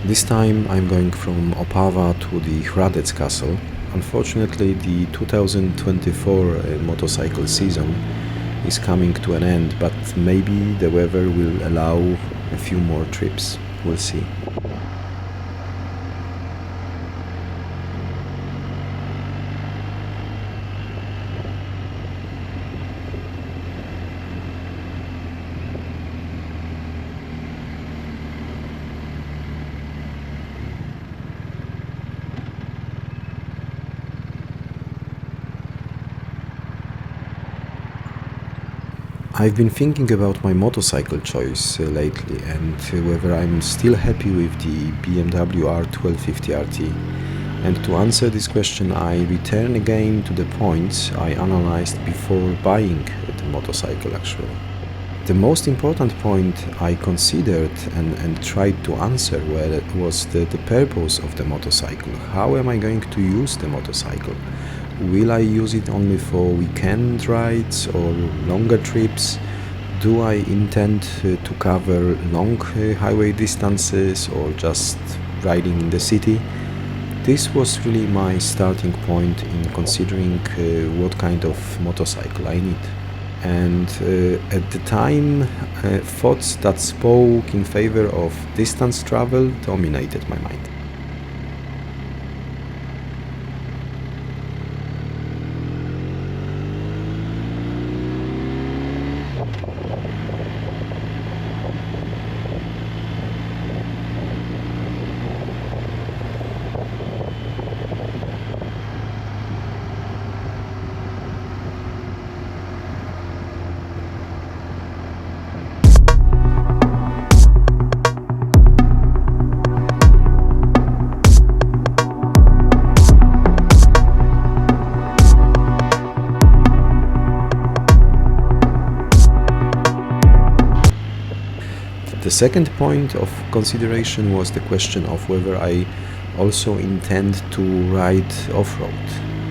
This time I'm going from Opava to the Hradec castle. Unfortunately, the 2024 motorcycle season is coming to an end, but maybe the weather will allow a few more trips. We'll see. I've been thinking about my motorcycle choice lately and whether I'm still happy with the BMW R1250RT. And to answer this question, I return again to the points I analyzed before buying the motorcycle actually. The most important point I considered and tried to answer was the purpose of the motorcycle. How am I going to use the motorcycle? Will I use it only for weekend rides or longer trips? Do I intend to cover long highway distances or just riding in the city? This was really my starting point in considering what kind of motorcycle I need. And at the time, thoughts that spoke in favor of distance travel dominated my mind. The second point of consideration was the question of whether I also intend to ride off-road.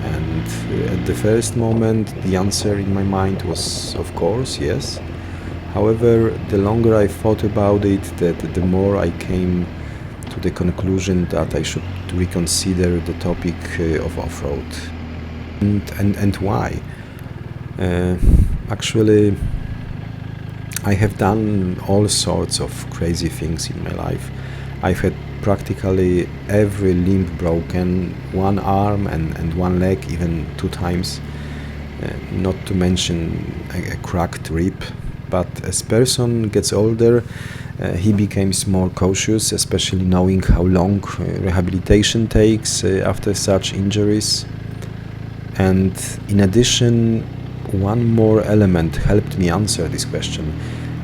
And at the first moment, the answer in my mind was, of course, yes. However, the longer I thought about it, the more I came to the conclusion that I should reconsider the topic of off-road. And why? Actually, I have done all sorts of crazy things in my life. I've had practically every limb broken, one arm and one leg even 2 times, not to mention a cracked rib. But as person gets older, he becomes more cautious, especially knowing how long rehabilitation takes after such injuries. And in addition, one more element helped me answer this question,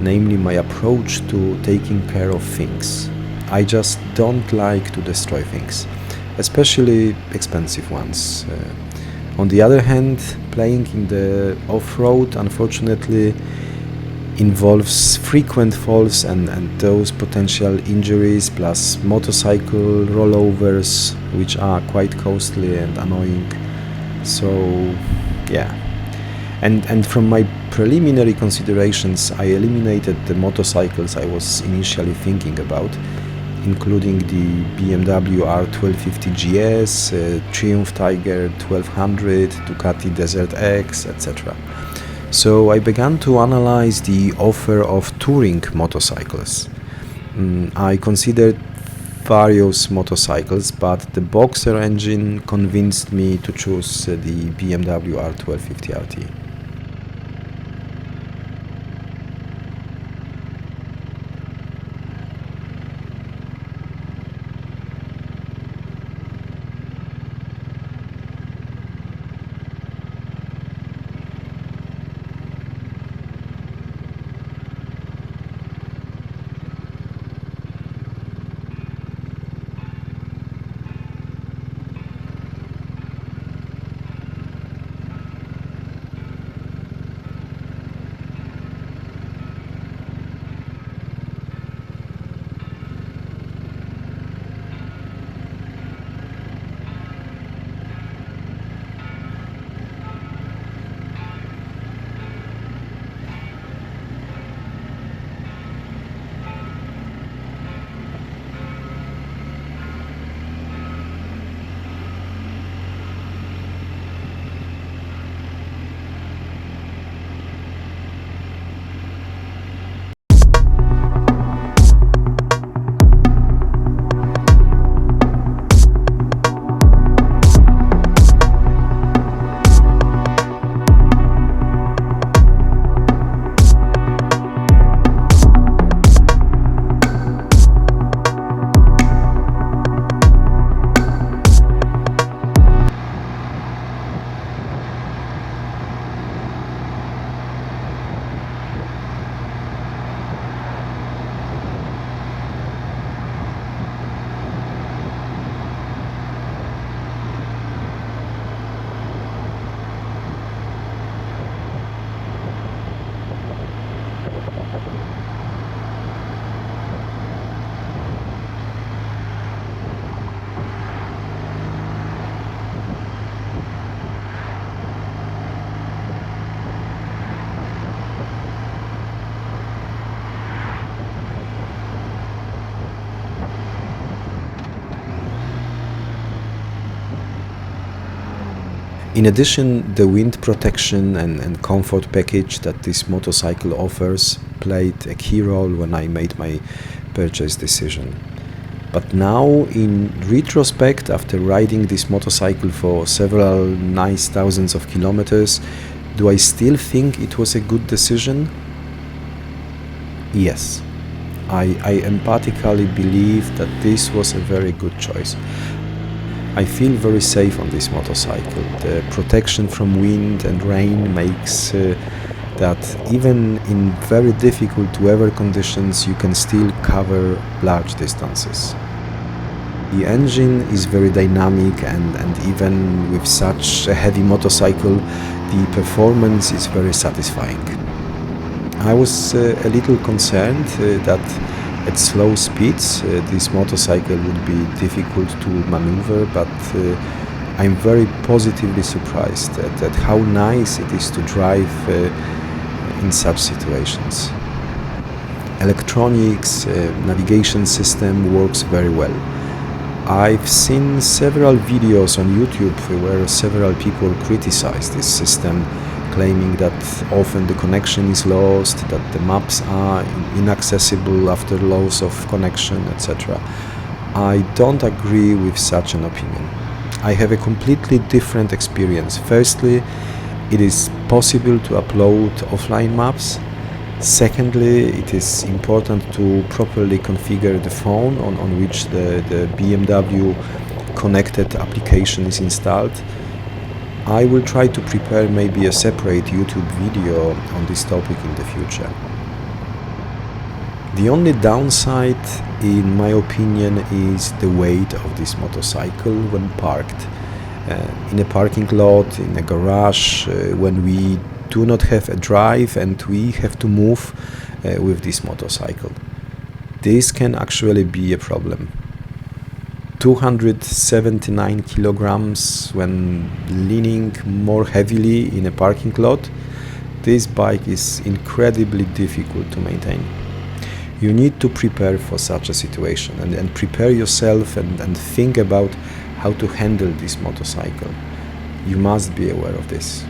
namely my approach to taking care of things. I just don't like to destroy things, especially expensive ones. On the other hand, playing in the off-road unfortunately involves frequent falls and those potential injuries, plus motorcycle rollovers, which are quite costly and annoying. So, yeah. And from my preliminary considerations, I eliminated the motorcycles I was initially thinking about, including the BMW R1250 GS, Triumph Tiger 1200, Ducati Desert X, etc. So I began to analyze the offer of touring motorcycles. I considered various motorcycles, but the Boxer engine convinced me to choose the BMW R1250RT. In addition, the wind protection and comfort package that this motorcycle offers played a key role when I made my purchase decision. But now, in retrospect, after riding this motorcycle for several nice thousands of kilometers, do I still think it was a good decision? Yes. I emphatically believe that this was a very good choice. I feel very safe on this motorcycle. The protection from wind and rain makes that even in very difficult weather conditions you can still cover large distances. The engine is very dynamic and even with such a heavy motorcycle, the performance is very satisfying. I was a little concerned that at slow speeds this motorcycle would be difficult to maneuver, but I'm very positively surprised at how nice it is to drive in such situations. Electronics, navigation system works very well. I've seen several videos on YouTube where several people criticize this system, claiming that often the connection is lost, that the maps are inaccessible after loss of connection, etc. I don't agree with such an opinion. I have a completely different experience. Firstly, it is possible to upload offline maps. Secondly, it is important to properly configure the phone on which the BMW connected application is installed. I will try to prepare maybe a separate YouTube video on this topic in the future. The only downside, in my opinion, is the weight of this motorcycle when parked. In a parking lot, in a garage, when we do not have a drive and we have to move with this motorcycle. This can actually be a problem. 279 kilograms when leaning more heavily in a parking lot, this bike is incredibly difficult to maintain. You need to prepare for such a situation and prepare yourself and think about how to handle this motorcycle. You must be aware of this.